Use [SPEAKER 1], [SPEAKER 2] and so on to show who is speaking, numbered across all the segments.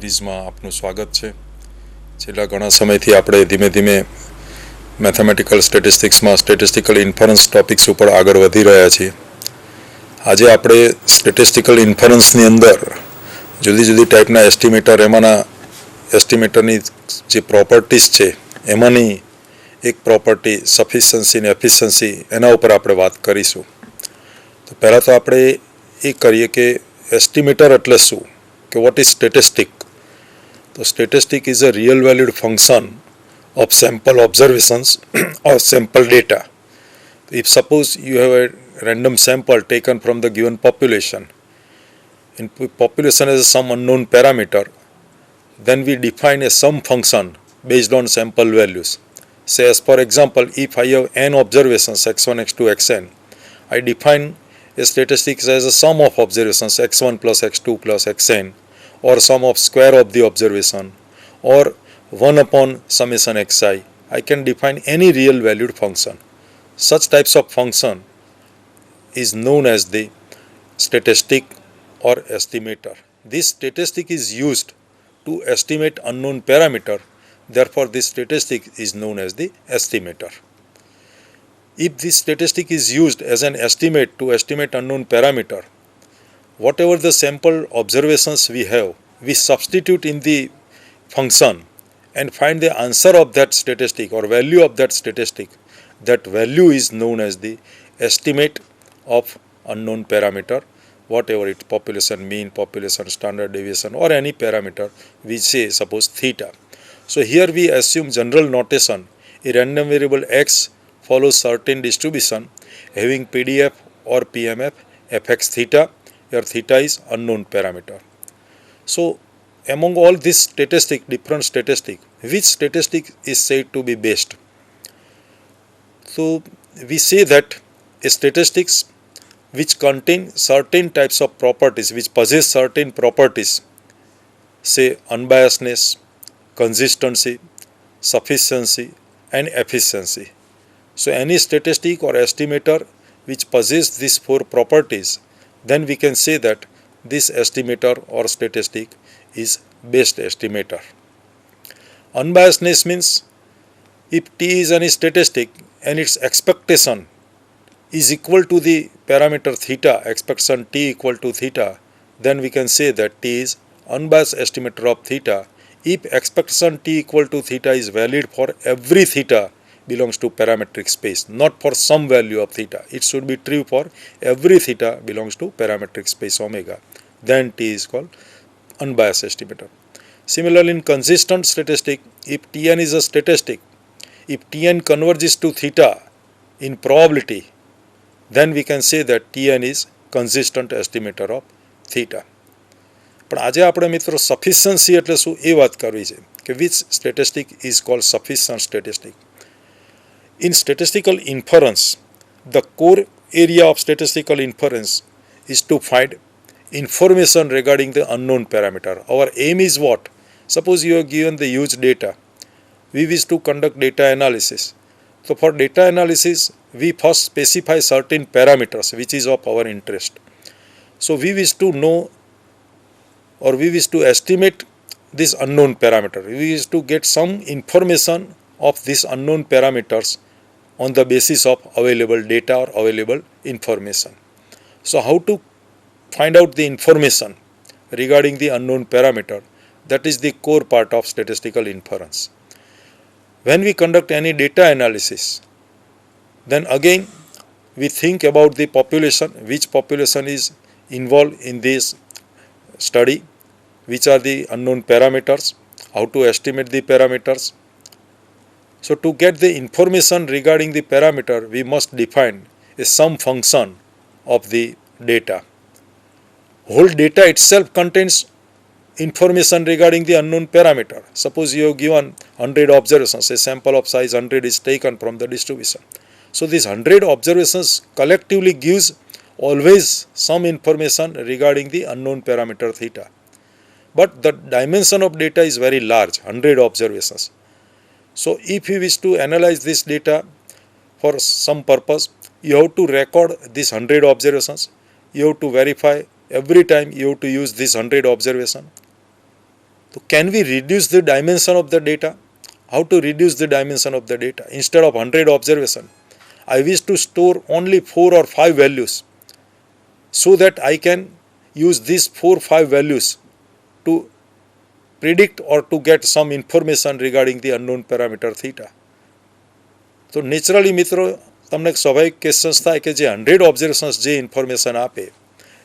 [SPEAKER 1] સિરીઝમાં આપનું સ્વાગત છે. છેલ્લા ઘણા સમયથી આપણે ધીમે ધીમે મેથેમેટિકલ સ્ટેટિસ્ટિક્સમાં સ્ટેટિસ્ટિકલ ઇન્ફરન્સ ટોપિક્સ ઉપર આગળ વધી રહ્યા છીએ. આજે આપણે સ્ટેટિસ્ટિકલ ઇન્ફરન્સની અંદર જુદી જુદી ટાઈપના એસ્ટિમેટર, એમાંના એસ્ટિમેટરની જે પ્રોપર્ટીઝ છે એમાંની એક પ્રોપર્ટી સફિશન્સી અને એફિશન્સી, એના ઉપર આપણે વાત કરીશું. તો પહેલાં તો આપણે એ કરીએ કે એસ્ટિમેટર એટલે શું, કે વોટ ઇઝ સ્ટેટિસ્ટિક. તો statistic is a real valued function of sample observations or sample data. If suppose you have a random sample taken from the given population, and population has some unknown parameter, then we define a sum function based on sample values. Say, as for example, if I have n observations x1, x2, xn, I define a statistics as a sum of observations x1 plus x2 plus xn, or sum of square of the observation, or 1 upon summation xi. I can define any real valued function. Such types of function is known as the statistic or estimator. This statistic is used to estimate unknown parameter. Therefore, this statistic is known as the estimator. If this statistic is used as an estimate to estimate unknown parameter, whatever the sample observations we have, we substitute in the function and find the answer of that statistic or value of that statistic. That value is known as the estimate of unknown parameter, whatever it, population mean, population standard deviation, or any parameter, we say suppose theta. So here we assume general notation, a random variable x follows certain distribution having PDF or PMF fx theta, where theta is unknown parameter. So among all these statistics, different statistics, which statistic is said to be best? So we say that a statistics which contain certain types of properties, which possess certain properties, say unbiasedness, consistency, sufficiency, and efficiency. So any statistic or estimator which possess these four properties, then we can say that this estimator or statistic is best estimator. Unbiasedness means if t is any statistic and its expectation is equal to the parameter theta, expectation t equal to theta, then we can say that t is unbiased estimator of theta if expectation t equal to theta is valid for every theta belongs to parametric space, not for some value of theta. It should be true for every theta belongs to parametric space omega. Then t is called unbiased estimator. Similarly, in consistent statistic, if Tn is a statistic, if Tn converges to theta in probability, then we can say that Tn is consistent estimator of theta. પણ આજે આપણે મિત્રો સફિશન્સી એટલે શું એ વાત કરવી છે કે which statistic is called sufficient statistic. In statistical inference, the core area of statistical inference is to find information regarding the unknown parameter. Our aim is what? Suppose you are given the huge data. We wish to conduct data analysis. So for data analysis, we first specify certain parameters which is of our interest. So we wish to know, or we wish to estimate this unknown parameter. We wish to get some information of these unknown parameters on the basis of available data or available information. So how to find out the information regarding the unknown parameter? That is the core part of statistical inference. When we conduct any data analysis, then again we think about the population, which population is involved in this study, which are the unknown parameters, how to estimate the parameters. So to get the information regarding the parameter, we must define a sum function of the data. Whole data itself contains information regarding the unknown parameter. Suppose you have given 100 observations, a sample of size 100 is taken from the distribution. So these 100 observations collectively gives always some information regarding the unknown parameter theta. But the dimension of data is very large, 100 observations. So if you wish to analyze this data for some purpose, you have to record these 100 observations. You have to verify every time, you have to use this 100 observation. તો can we reduce the dimension of the data? How to reduce the dimension of the data? Instead of 100 observation, I wish to store only 4 or 5 values so that I can use these 4 or 5 values to predict or to get some information regarding the unknown parameter theta. તો naturally મિત્રો તમને સ્વાભાવિક questions થાય કે જે 100 observations જે information આપે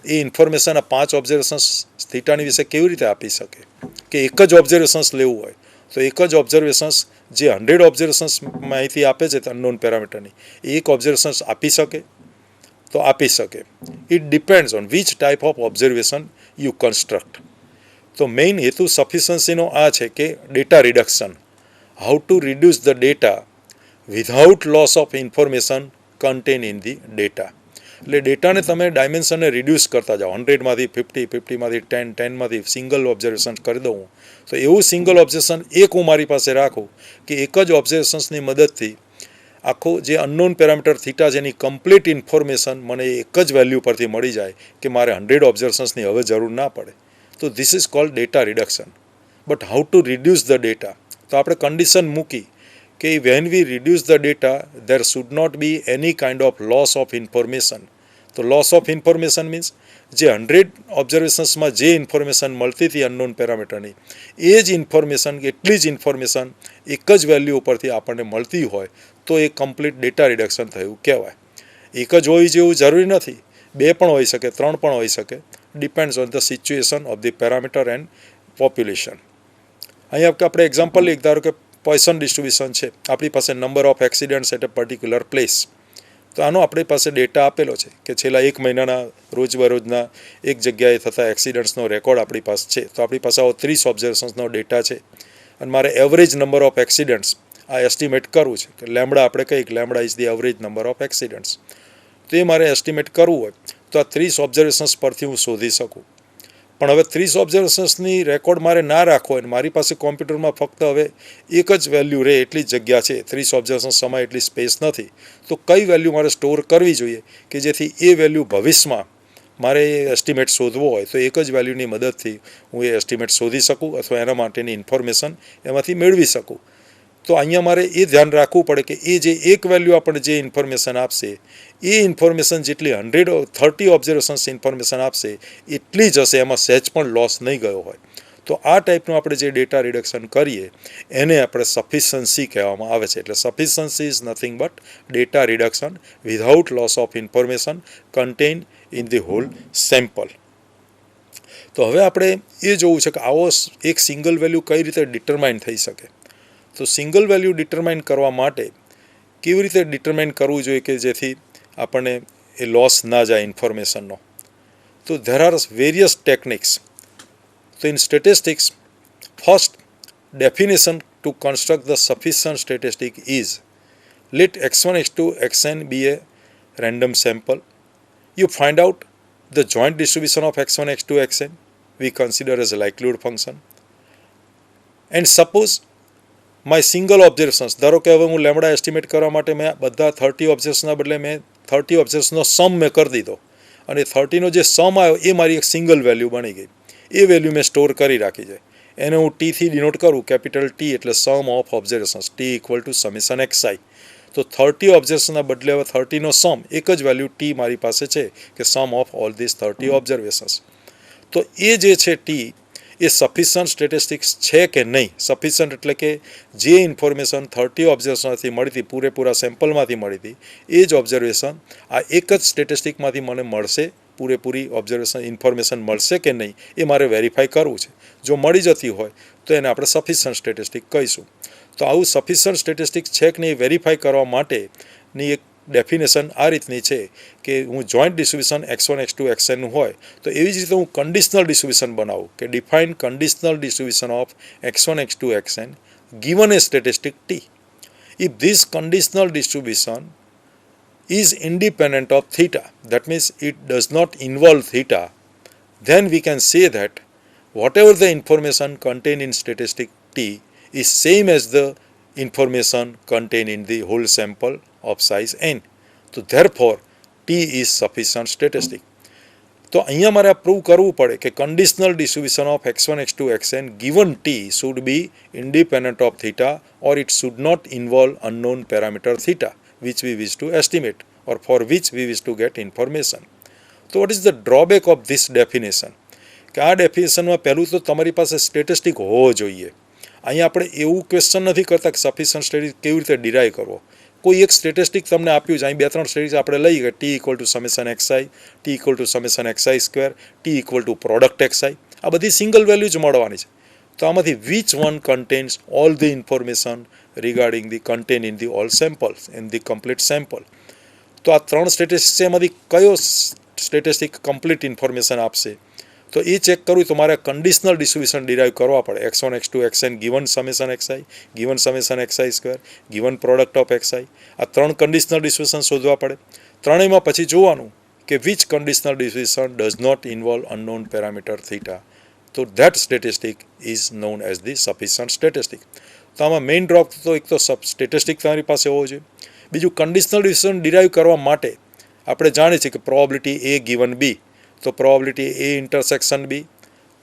[SPEAKER 1] એ information આ 5 ઓબ્ઝર્વેશન્સ થીટાની વિશે કેવી રીતે આપી શકે કે એક જ ઓબ્ઝર્વેશન્સ લેવું હોય તો એક જ ઓબ્ઝર્વેશન્સ જે 100 ઓબ્ઝર્વેશન્સ માહિતી આપે છે અનનોન પેરામીટરની એ એક ઓબ્ઝર્વેશન્સ આપી શકે તો આપી શકે. It depends on which type of observation you construct. તો મેઇન હેતુ સફિશન્સીનો આ છે કે data reduction, how to reduce the data without loss of information content in the data. એટલે ડેટાને તમે ડાયમેન્શનને રિડ્યુસ કરતા જાઓ, 100માંથી 50, 50માંથી 10, 10માંથી સિંગલ ઓબ્ઝર્વેશન કરી દઉં તો એવું સિંગલ ઓબ્ઝર્વેશન એક હું મારી પાસે રાખું કે એક જ ઓબ્ઝર્વેશન્સની મદદથી આખો જે અનનોન પેરામીટર થીટા જેની કમ્પ્લીટ ઇન્ફોર્મેશન મને એક જ વેલ્યુ પરથી મળી જાય કે મારે 100 ઓબ્ઝર્વેશન્સની હવે જરૂર ના પડે. તો this is called data reduction. But how to reduce the data? તો આપણે કન્ડિશન મૂકી કે when we reduce the data there should not be any kind of loss of information. તો લોસ ઓફ ઇન્ફોર્મેશન મીન્સ જે 100 ઓબ્ઝર્વેશન્સમાં જે information મળતી હતી unknown પેરામીટરની એ જ ઇન્ફોર્મેશન એટલી જ ઇન્ફોર્મેશન એક જ વેલ્યુ ઉપરથી આપણને મળતી હોય તો એ કમ્પ્લીટ ડેટા રિડક્શન થયું કહેવાય. એક જ હોવી જેવું જરૂરી નથી, 2 પણ હોઈ શકે, 3 પણ હોઈ શકે. Depends on the situation of the parameter and population. અહીંયા આપણે એક્ઝામ્પલ લઈએ, ધારો કે પોઇસન ડિસ્ટ્રીબ્યુશન છે, આપણી પાસે number of accidents at a particular place. તો આનો આપણી પાસે ડેટા આપેલો છે કે છેલ્લા 1 મહિનાના રોજબરોજના એક જગ્યાએ થતા એક્સિડન્ટ્સનો રેકોર્ડ આપણી પાસે છે. તો આપણી પાસે આવો 30 ઓબ્ઝર્વેશન્સનો ડેટા છે અને મારે એવરેજ નંબર ઓફ એક્સિડન્ટ્સ આ એસ્ટિમેટ કરવું છે કે લેમ્બડા આપણે કહીએ કે lambda is the average number of accidents. તો એ મારે એસ્ટિમેટ કરવું હોય તો આ 30 ઓબ્ઝર્વેશન્સ પરથી હું શોધી શકું. પણ હવે 30 ઓબ્ઝર્વેશન્સની રેકોર્ડ મારે ના રાખવો હોય, મારી પાસે કોમ્પ્યુટરમાં ફક્ત હવે એક જ વેલ્યુ રહે એટલી જ જગ્યા છે, 30 ઓબ્ઝર્વેશન્સ સમય એટલી સ્પેસ નથી, તો કઈ વેલ્યુ મારે સ્ટોર કરવી જોઈએ કે જેથી એ વેલ્યુ ભવિષ્યમાં મારે એસ્ટિમેટ શોધવો હોય તો એક જ વેલ્યુની મદદથી હું એ એસ્ટિમેટ શોધી શકું અથવા એના માટેની ઇન્ફોર્મેશન એમાંથી મેળવી શકું. તો અહીંયા મારે એ ધ્યાન રાખવું પડે કે એ જે એક વેલ્યુ આપણને જે ઇન્ફોર્મેશન આપશે એ ઇન્ફોર્મેશન જેટલી 130 ઓબ્ઝર્વેશન્સ ઇન્ફોર્મેશન આપશે એટલી જ હશે, એમાં સહેજ પણ લોસ નહીં ગયો હોય. તો આ ટાઈપનું આપણે જે ડેટા રિડક્શન કરીએ એને આપણે સફિશન્સી કહેવામાં આવે છે. એટલે sufficiency is nothing but data reduction without loss of information content in the whole sample. તો હવે આપણે એ જોવું છે કે આવો એક સિંગલ વેલ્યુ કઈ રીતે ડિટરમાઇન થઈ શકે. તો સિંગલ વેલ્યુ ડિટરમાઇન કરવા માટે કેવી રીતે ડિટરમાઇન કરવું જોઈએ કે જેથી આપણને એ લોસ ના જાય ઇન્ફોર્મેશનનો. તો ધેર આર વેરિયસ ટેકનિક્સ. તો in statistics first definition to construct the sufficient statistic is let x1 x2 xn be a random sample. You find out the joint distribution of x1 x2 xn we consider as a likelihood function, and suppose my single observations, ધારો કે હવે હું lambda estimate કરવા માટે મેં બધા 30 ઓબ્ઝર્વેશનના બદલે મેં 30 ઓબ્ઝર્વેશનનો સમ મેં કરી દીધો અને 30નો જે સમ આવ્યો એ મારી એક સિંગલ વેલ્યુ બની ગઈ. એ વેલ્યુ મેં સ્ટોર કરી રાખી છે. એને હું ટીથી ડિનોટ કરું, કેપિટલ ટી એટલે sum of observations, T equal to summation xi. તો 30 ઓબ્ઝર્વેશનના બદલે હવે 30નો સમ એક જ વેલ્યુ ટી મારી પાસે છે કે સમ ઓફ ઓલ ધીસ 30 ઓબ્ઝર્વેશન્સ. તો એ જે છે ટી એ સફિશન્ટ સ્ટેટિસ્ટિક્સ છે કે નહીં. સફિશન્ટ એટલે કે જે ઇન્ફોર્મેશન 30 ઓબ્ઝર્વેશનથી મળી હતી, પૂરેપૂરા સેમ્પલમાંથી મળી હતી, એ જ ઓબ્ઝર્વેશન આ એક જ સ્ટેટિસ્ટિકમાંથી મને મળશે, પૂરેપૂરી ઓબ્ઝર્વેશન ઇન્ફોર્મેશન મળશે કે નહીં એ મારે વેરીફાઈ કરવું છે. જો મળી જતી હોય તો એને આપણે સફિશન્ટ સ્ટેટિસ્ટિક કહીશું. તો આવું સફિશન્ટ સ્ટેટિસ્ટિક છે કે નહીં વેરીફાઈ કરવા માટેની એક ડેફિનેશન આ રીતની છે કે હું જોઈન્ટ ડિસ્ટ્રીબ્યુશન x1 x2 xnનું હોય તો એવી જ રીતે હું કન્ડિશનલ ડિસ્ટ્રીબ્યુશન બનાવું કે define conditional distribution of x1 x2 xn given a statistic t. If this conditional distribution is independent of theta, that means it does not involve theta, then we can say that whatever the information contained in statistic t is same as the information contained in the whole sample of size n. So therefore T is sufficient statistic. તો અહીંયા મારે આ prove કરવું પડે કે conditional distribution of x1 x2 xn given t should be independent of theta or it should not involve unknown parameter theta which we wish to estimate or for which we wish to get information. So what is the drawback of this definition? કે આ ડેફિનેશનમાં પહેલું તો તમારી પાસે statistic હોવો જોઈએ. અહીંયા આપણે એવું ક્વેશ્ચન નથી કરતા કે સફિશિયન્ટ સ્ટેટિસ્ટિક કેવી રીતે ડિરાઈવ કરવો. કોઈ એક સ્ટેટિસ્ટિક તમને આપ્યું છે, અહીં 2-3 સ્ટેટિસ્ટિક આપણે લઈએ કે t equal to summation x i, t equal to summation x i square, t equal to product x i, આ બધી સિંગલ વેલ્યુ જ મળવાની છે. તો આમાંથી which one contains all the information regarding the contain in the all samples in the complete sample. તો આ 3 statistics છે, એમાંથી કયો સ્ટેટિસ્ટિક કમ્પ્લીટ ઇન્ફોર્મેશન આપશે. તો એ ચેક કરવું તો મારે કન્ડિશનલ ડિસ્ટ્રીબ્યુશન ડિરાઈવ કરવા પડે. x1 x2 xn given summation xi, given summation xi square, given product of xi, આ 3 કન્ડિશનલ ડિસ્ટ્રીબ્યુશન શોધવા પડે. ત્રણેયમાં પછી જોવાનું કે which conditional distribution does not involve unknown parameter theta. તો that statistic is known as the sufficient statistic. તો આમાં main drop તો એક તો સ્ટેટિસ્ટિક તમારી પાસે હોવો જોઈએ. બીજું કન્ડિશનલ ડિસ્ટ્રીબ્યુશન ડિરાઈવ કરવા માટે આપણે જાણીએ છીએ કે પ્રોબેબિલિટી a ગિવન b, તો probability a intersection b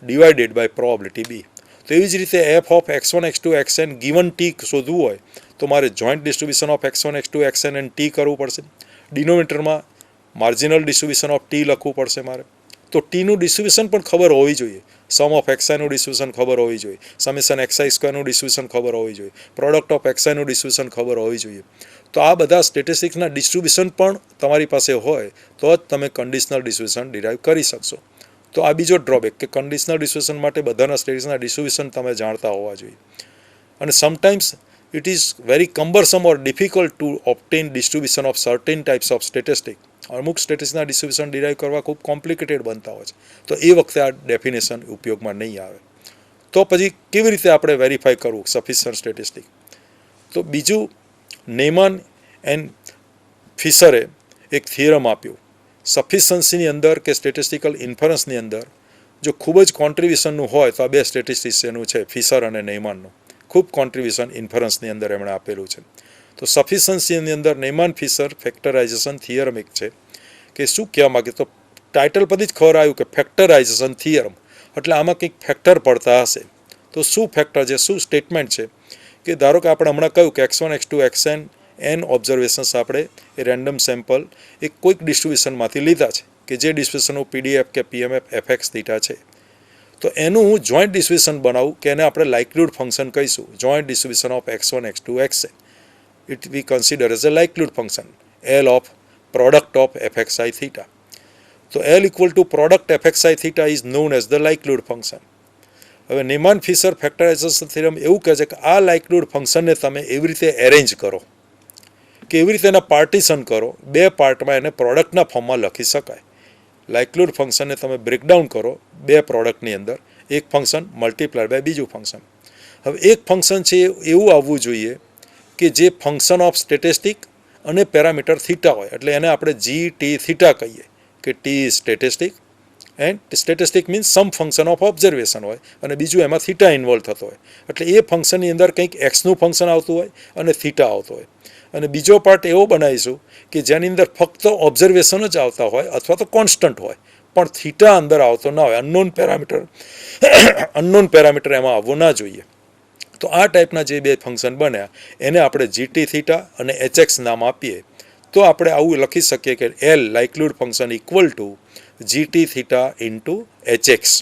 [SPEAKER 1] divided by probability b. તો એવી જ રીતે f of x1 x2 xn given t શોધવું હોય તો મારે joint distribution of x1 x2 xn and t કરવું પડશે. ડિનોમિનેટરમાં માર્જિનલ ડિસ્ટ્રીબ્યુશન ઓફ t લખવું પડશે મારે. તો ટીનું ડિસ્ટ્રીબ્યુશન પણ ખબર હોવી જોઈએ. સમ ઓફ xiનું ડિસ્ટ્રીબ્યુશન ખબર હોવી જોઈએ, સમેશન xi સ્ક્વેરનું ડિસ્ટ્રીબ્યુશન ખબર હોવી જોઈએ, પ્રોડક્ટ ઓફ xiનું ડિસ્ટ્રીબ્યુશન ખબર હોવી જોઈએ. તો આ બધા સ્ટેટિસ્ટિક્સના ડિસ્ટ્રીબ્યુશન પણ તમારી પાસે હોય તો જ તમે કન્ડિશનલ ડિસ્ટ્રીબ્યુશન ડિરાઈવ કરી શકશો. તો આ બીજો ડ્રોબેક કે કન્ડિશનલ ડિસ્ટ્રીબ્યુશન માટે બધાના સ્ટેટિસ્ટિક્સના ડિસ્ટ્રીબ્યુશન તમે જાણતા હોવા જોઈએ. અને sometimes it is very cumbersome or difficult to obtain distribution of certain types of statistic. અમુક સ્ટેટિસ્ટિક્સના ડિસ્ટ્રીબ્યુશન ડિરાઈવ કરવા ખૂબ કોમ્પ્લિકેટેડ બનતા હોય છે. તો એ વખતે આ ડેફિનેશન ઉપયોગમાં નહીં આવે. તો પછી કેવી રીતે આપણે વેરીફાઈ કરવું સફિશિયન્ટ સ્ટેટિસ્ટિક? તો બીજું, નેમાન એન્ડ ફિશરે એક થિયરમ આપ્યું સફિશન્સીની અંદર કે સ્ટેટિસ્ટિકલ ઇન્ફરન્સની અંદર જો ખૂબ જ કોન્ટ્રીબ્યુશનનું હોય તો આ બે સ્ટેટિસ્ટિશિયનનું છે, ફિશર અને નેમાનનું. ખૂબ કોન્ટ્રીબ્યુશન ઇન્ફરન્સની અંદર એમણે આપેલું છે. તો સફિશન્સીની અંદર નેમાન ફિશર ફેક્ટરાઇઝેશન થિયરમ એક છે. કે શું કહેવા માગે, તો ટાઇટલ પરથી જ ખબર આવ્યું કે ફેક્ટરાઇઝેશન થિયરમ એટલે આમાં કંઈક ફેક્ટર પડતા હશે. તો શું ફેક્ટર છે, શું સ્ટેટમેન્ટ છે કે ધારો કે આપણે હમણાં કહ્યું કે x1 x2 xn n observations આપણે એ રેન્ડમ સેમ્પલ એક કોઈક ડિસ્ટ્રીબ્યુશનમાંથી લીધા છે કે જે ડિસ્ટ્રીબ્યુશનનું પીડીએફ કે પીએમએફ એફએક્સ થીટા છે. તો એનું હું જોઈન્ટ ડિસ્ટ્રીબ્યુશન બનાવું કે એને આપણે લાઇકલીહુડ ફંક્શન કહીશું, joint distribution of x1 x2 xn. It we consider as a likelihood function L of product of fxi theta. તો L equal to product fxi theta is known as the likelihood function. હવે Neyman Fisher ફેક્ટરાઇઝેશન theorem એવું કહે છે કે આ લાઇકલીહુડ ફંક્શનને તમે એવી રીતે એરેન્જ કરો કે એવી રીતે એના પાર્ટીશન કરો, બે પાર્ટમાં એને પ્રોડક્ટના ફોર્મમાં લખી શકાય. લાઇકલીહુડ ફંક્શનને તમે બ્રેકડાઉન કરો બે પ્રોડક્ટની અંદર, એક ફંક્શન મલ્ટીપ્લાય બાય બીજું ફંક્શન. હવે એક ફંક્શન છે એવું આવવું જોઈએ કે જે ફંક્શન ઓફ સ્ટેટિસ્ટિક અને પેરામીટર થીટા હોય, એટલે એને આપણે જી ટી થીટા કહીએ કે t is statistic and statistic means some function of observation હોય અને બીજું એમાં થીટા ઇન્વોલ્વ થતો હોય. એટલે એ ફંક્શનની અંદર કંઈક એક્સનું ફંક્શન આવતું હોય અને થીટા આવતો હોય. અને બીજો પાર્ટ એવો બનાવીશું કે જેની અંદર ફક્ત ઓબ્ઝર્વેશન જ આવતા હોય અથવા તો કોન્સ્ટન્ટ હોય પણ થીટા અંદર આવતો ના હોય, અનનોન પેરામીટર એમાં આવવું ના જોઈએ. તો આ ટાઈપના જે બે ફંક્શન બન્યા એને આપણે જીટી થીટા અને એચએક્સ નામ આપીએ તો આપણે આવું લખી શકીએ કે L likelihood function equal to GT theta into HX.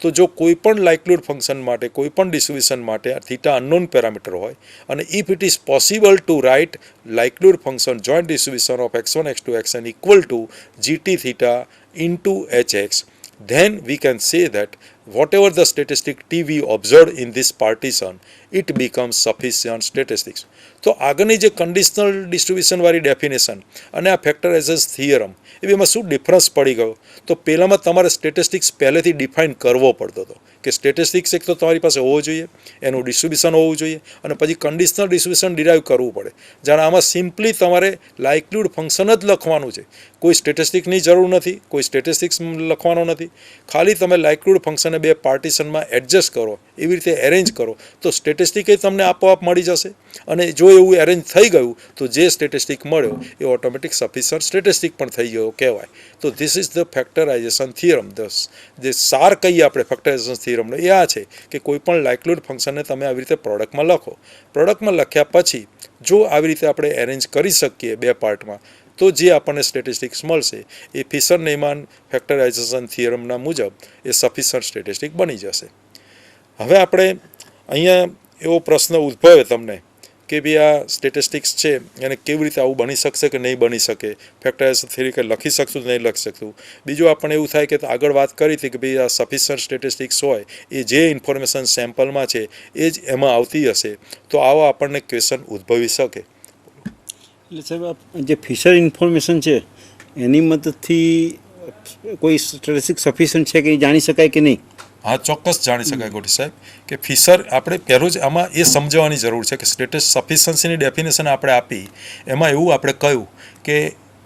[SPEAKER 1] તો જો કોઈ પણ લાઇકલીહુડ ફંક્શન માટે કોઈ પણ ડિસ્ટ્રીબ્યુશન માટે થીટા અનનોન પેરામીટર હોય અને if it is possible to write likelihood function joint distribution of x1 x2 xn equal to GT theta into HX, then we can say that whatever the statistic t we observed in this partition, it becomes sufficient statistics. તો આગળની જે conditional distribution વાળી definition અને આ ફેક્ટરાઇઝેશન theorem એ બેમાં શું difference પડી ગયો? તો પહેલામાં તમારે સ્ટેટિસ્ટિક્સ પહેલેથી ડિફાઇન કરવો પડતો હતો કે સ્ટેટિસ્ટિક્સ એક તો તમારી પાસે હોવો જોઈએ, એનું ડિસ્ટ્રીબ્યુશન હોવું જોઈએ અને પછી કન્ડિશનલ ડિસ્ટ્રીબ્યુશન ડિરાઈવ કરવું પડે. જ્યારે આમાં સિમ્પલી તમારે લાઇકલીહુડ ફંક્શન જ લખવાનું છે, કોઈ સ્ટેટિસ્ટિક્સની જરૂર નથી, કોઈ સ્ટેટિસ્ટિક્સ લખવાનો નથી. ખાલી તમે લાઇકલીહુડ ફંક્શનને બે પાર્ટીશનમાં એડજસ્ટ કરો, એવી રીતે એરેન્જ કરો તો સ્ટેટિસ્ટિક તમને આપોઆપ મળી જશે. અને જો જો એવું એરેન્જ થઈ ગયું તો જે સ્ટેટિસ્ટિક મળ્યો એ ઓટોમેટિક સફિશન્ટ સ્ટેટિસ્ટિક પણ થઈ ગયો કહેવાય. તો ધીસ ઇઝ ધ ફેક્ટરાઇઝેશન થિયરમ. જે સાર કહીએ આપણે ફેક્ટરાઇઝેશન થિયરમનો એ આ છે કે કોઈ પણ લાઇકલીહુડ ફંક્શનને તમે આવી રીતે પ્રોડક્ટમાં લખો. પ્રોડક્ટમાં લખ્યા પછી જો આવી રીતે આપણે એરેન્જ કરી શકીએ બે પાર્ટમાં તો જે આપણને સ્ટેટિસ્ટિક્સ મળશે એ ફિશર નેમાન ફેક્ટરાઇઝેશન થિયરમના મુજબ એ સફિશન્ટ સ્ટેટિસ્ટિક બની જશે. હવે આપણે અહીંયા એવો પ્રશ્ન ઉદ્ભવે તમને કે ભાઈ આ સ્ટેટિસ્ટિક્સ છે એને કેવી રીતે આવું બની શકશે કે નહીં બની શકે, ફેક્ટરાઇઝેશન થિયરી કે લખી શકશું કે નહીં લખી શકશું. બીજું આપણને એવું થાય કે આગળ વાત કરી હતી કે ભાઈ આ સફિશન્ટ સ્ટેટિસ્ટિક્સ હોય એ જે ઇન્ફોર્મેશન સેમ્પલમાં છે એ જ એમાં આવતી હશે, તો આવો આપણને ક્વેશ્ચન ઉદ્ભવી શકે.
[SPEAKER 2] એટલે સાહેબ જે ફિશર ઇન્ફોર્મેશન છે એની મદદથી કોઈ સ્ટેટિસ્ટિક સફિશન્ટ છે કે એ જાણી શકાય કે નહીં?
[SPEAKER 1] હા, ચોક્કસ જાણી શકાય ગોટી સાહેબ કે ફિશર આપણે પહેલું જ આમાં એ સમજવાની જરૂર છે કે સફિશન્સીની ડેફિનેશન આપણે આપી એમાં એવું આપણે કહ્યું કે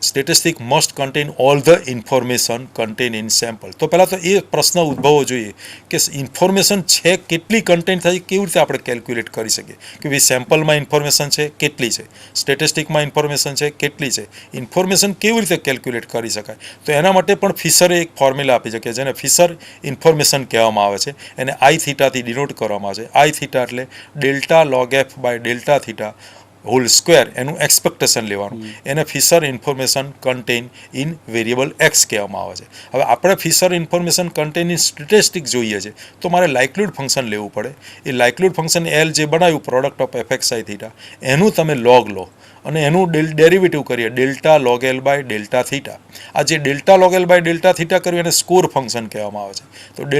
[SPEAKER 1] statistic must contain all the information content in sample. તો પહેલાં તો એ પ્રશ્ન ઉદ્ભવવો જોઈએ કે ઇન્ફોર્મેશન છે કેટલી કન્ટેન થાય કેવી રીતે આપણે કેલ્ક્યુલેટ કરી શકીએ કે ભાઈ સેમ્પલમાં ઇન્ફોર્મેશન છે કેટલી છે, સ્ટેટિસ્ટિકમાં ઇન્ફોર્મેશન છે કેટલી છે, ઇન્ફોર્મેશન કેવી રીતે કેલ્ક્યુલેટ કરી શકાય. તો એના માટે પણ ફિશરે એક ફોર્મ્યુલા આપી છે કે જેને ફિશર ઇન્ફોર્મેશન કહેવામાં આવે છે. એને આઈ થીટાથી ડિનોટ કરવામાં આવે છે. આઈ થીટા એટલે delta log f by delta theta whole square, એનું એક્સપેક્ટેશન લેવાનું. એને Fisher information content in variable x કહેવામાં આવે છે. હવે આપણે Fisher information content in statistic જોઈએ છે તો મારે લાઇકલીહુડ ફંક્શન લેવું પડે. એ લાઇકલીહુડ ફંક્શન એલ જે બનાવ્યું product of f x i theta એનું તમે લોગ લો અને એનું ડેરિવેટિવ કરીએ delta log l by delta theta. આ જે delta log l by delta theta કર્યું એને સ્કોર ફંક્શન કહેવામાં આવે છે. તો